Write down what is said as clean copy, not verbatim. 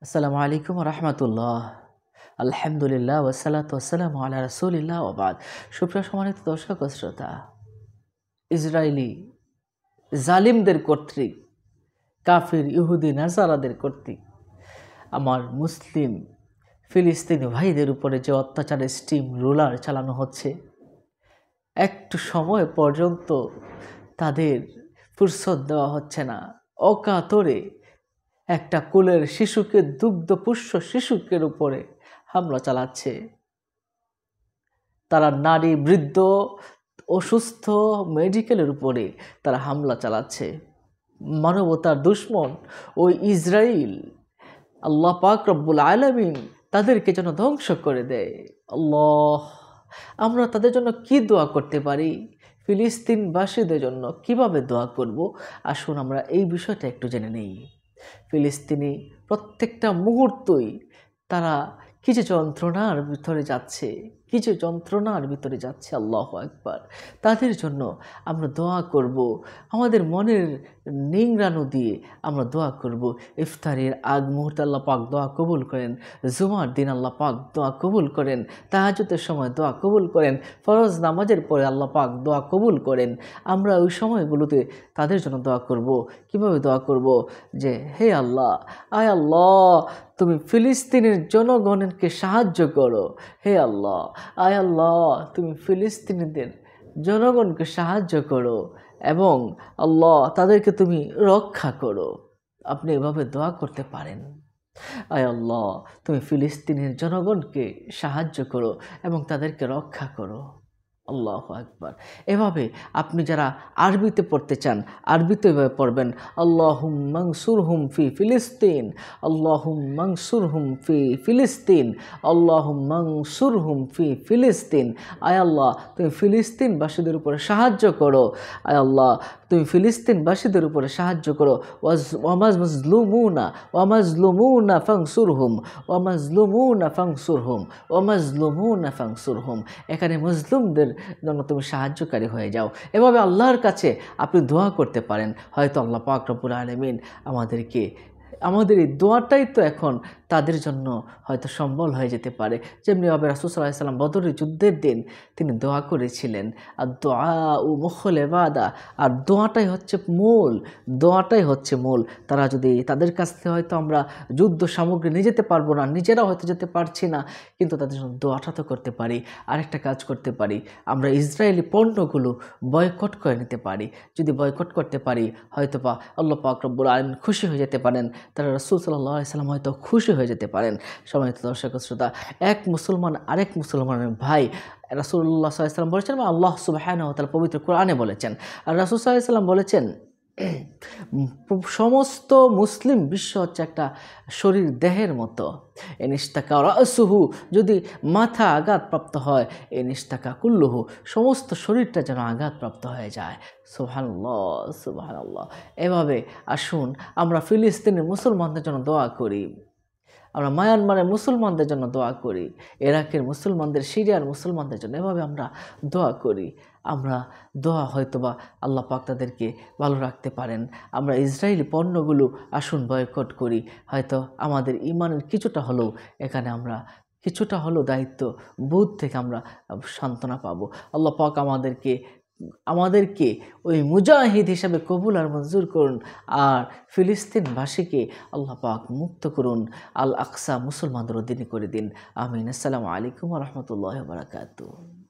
আসসালামু আলাইকুম রাহমাতুল্লাহ। আলহামদুলিল্লাহ ওয়াসসালাতু ওয়াসসালামু আলা রাসূলিল্লাহ ওয়া বাদ। সুপ্রিয় সম্মানিত দর্শক ও শ্রোতা, ইসরায়েলি জালিমদের কর্তৃক, কাফির ইহুদি নাসারাদের কর্তৃক আমার মুসলিম ফিলিস্তিনি ভাইদের উপরে যে অত্যাচারের স্টিম রোলার চালানো হচ্ছে, একটু সময় পর্যন্ত তাদের ফুরসত দেওয়া হচ্ছে না। অকাতরে একটা কোলের শিশুকে, দুগ্ধপুষ্য শিশুকের উপরে হামলা চালাচ্ছে। তারা নারী, বৃদ্ধ, অসুস্থ মেডিকেলের উপরে তারা হামলা চালাচ্ছে। মানবতার দুশ্মন ওই ইসরায়েল, আল্লাহ পাক রব্বুল আলামিন তাদেরকে যেন ধ্বংস করে দেয়। আল্লাহ, আমরা তাদের জন্য কি দোয়া করতে পারি? ফিলিস্তিনবাসীদের জন্য কিভাবে দোয়া করব? আসুন আমরা এই বিষয়টা একটু জেনে নেই। ফিলিস্তিনি প্রত্যেকটা মুহূর্তই তারা কিছু যন্ত্রণার ভিতরে যাচ্ছে, আল্লাহু আকবার। তাদের জন্য আমরা দোয়া করব, আমাদের মনের নিংড়ানো দিয়ে আমরা দোয়া করব। ইফতারের আগ মুহূর্তে আল্লাহ পাক দোয়া কবুল করেন, জুমার দিন আল্লাহ পাক দোয়া কবুল করেন, তাহাজ্জুদের সময় দোয়া কবুল করেন, ফরজ নামাজের পরে আল্লাহ পাক দোয়া কবুল করেন। আমরা ওই সময়গুলোতে তাদের জন্য দোয়া করব। কিভাবে দোয়া করব? যে হে আল্লাহ, আয় আল্লাহ, তুমি ফিলিস্তিনের জনগণকে সাহায্য করো। হে আল্লাহ, আয় আল্লাহ, তুমি ফিলিস্তিনিদের জনগণকে সাহায্য করো এবং আল্লাহ তাদেরকে তুমি রক্ষা করো। আপনি এভাবে দোয়া করতে পারেন। আয় আল্লাহ, তুমি ফিলিস্তিনের জনগণকে সাহায্য করো এবং তাদেরকে রক্ষা করো। আল্লাহু আকবার। এভাবে আপনি যারা আরবিতে পড়তে চান, আরবিতে এভাবে পড়বেন, আল্লাহুম্মা আনসুরহুম ফি ফিলিস্তিন, আল্লাহুম্মা আনসুরহুম ফি ফিলিস্তিন, আল্লাহুম্মা আনসুরহুম ফি ফিলিস্তিন। আয় আল্লাহ, তুমি ফিলিস্তিনবাসীদের উপরে সাহায্য করো। আয় আল্লাহ, তুমি ফিলিস্তিনবাসীদের উপরে সাহায্য করো। ওয়ামাজলুমুনা ফানসুরহুম, ওয়ামাজলুমুনা ফানসুরহুম, ওয়ামাজলুমুনা ফানসুরহুম। এখানে মুসলিমদের জন্য তুমি সাহায্যকারী হয়ে যাও। এভাবে আল্লাহর কাছে আপনি দোয়া করতে পারেন। হয়তো আল্লাহ পাক রব্বুল আলামিন আমাদের এই দোয়াটাই তো এখন তাদের জন্য হয়তো সম্বল হয়ে যেতে পারে। যেমনিভাবে রাসূল সাল্লাল্লাহু আলাইহি ওয়াসাল্লাম বদরের যুদ্ধের দিন তিনি দোয়া করেছিলেন, আর দোয়া ও মুখল ইবাদা, আর দোয়াটাই হচ্ছে মূল। তারা যদি তাদের কাছ থেকে হয়তো আমরা যুদ্ধ সামগ্রী নিয়ে যেতে পারবো না, নিজেরা হয়তো যেতে পারছি না, কিন্তু তাদের জন্য দোয়াটা তো করতে পারি। আরেকটা কাজ করতে পারি, আমরা ইসরায়েলি পণ্যগুলো বয়কট করে নিতে পারি। যদি বয়কট করতে পারি, হয়তো বা আল্লাহ পাক রব্বুল আলামিন খুশি হয়ে যেতে পারেন, তারা রাসূল সাল্লাল্লাহু আলাইহি ওয়াসাল্লাম হয়তো খুশি হয়ে যেতে পারেন। সম্মানিত দর্শক শ্রোতা, এক মুসলমান আরেক মুসলমানের ভাই। রাসূলুল্লাহ সাল্লাল্লাহু আলাইহি ওয়াসাল্লাম বলেছেন, আল্লাহ সুবহানাহু ওয়া তাআলা পবিত্র কোরআনে বলেছেন, আর রাসূল সাল্লাল্লাহু আলাইহি ওয়াসাল্লাম বলেছেন, সমস্ত মুসলিম বিশ্ব হচ্ছে একটা শরীর দেহের মতো। এনিস্তাকা রাসুহু, যদি মাথা আঘাতপ্রাপ্ত হয়, এনিস্তাকা কুল্লুহু, সমস্ত শরীরটা যেন আঘাতপ্রাপ্ত হয়ে যায়। সুবহানাল্লাহ, সুবহানাল্লাহ। এভাবে আসুন আমরা ফিলিস্তিনের মুসলমানদের জন্য দোয়া করি, আমরা মায়ানমারের মুসলমানদের জন্য দোয়া করি, ইরাকের মুসলমানদের, সিরিয়ার মুসলমানদের জন্য এভাবে আমরা দোয়া করি। আমরা দোয়া হয়তোবা আল্লাহ পাক তাদেরকে ভালো রাখতে পারেন। আমরা ইসরায়েলি পণ্যগুলো আসুন বয়কট করি। হয়তো আমাদের ইমানের কিছুটা হলেও দায়িত্ব বোধ থেকে আমরা সান্ত্বনা পাবো। আল্লাহ পাক আমাদেরকে ওই মুজাহিদ হিসাবে কবুল আর মঞ্জুর করুন, আর ফিলিস্তিনবাসীকে আল্লাহ পাক মুক্ত করুন, আল আকসা মুসলমানদের অধীনে করে দিন। আমিন। আসসালামু আলাইকুম ওয়া রাহমাতুল্লাহি ওয়া বারাকাতুহু।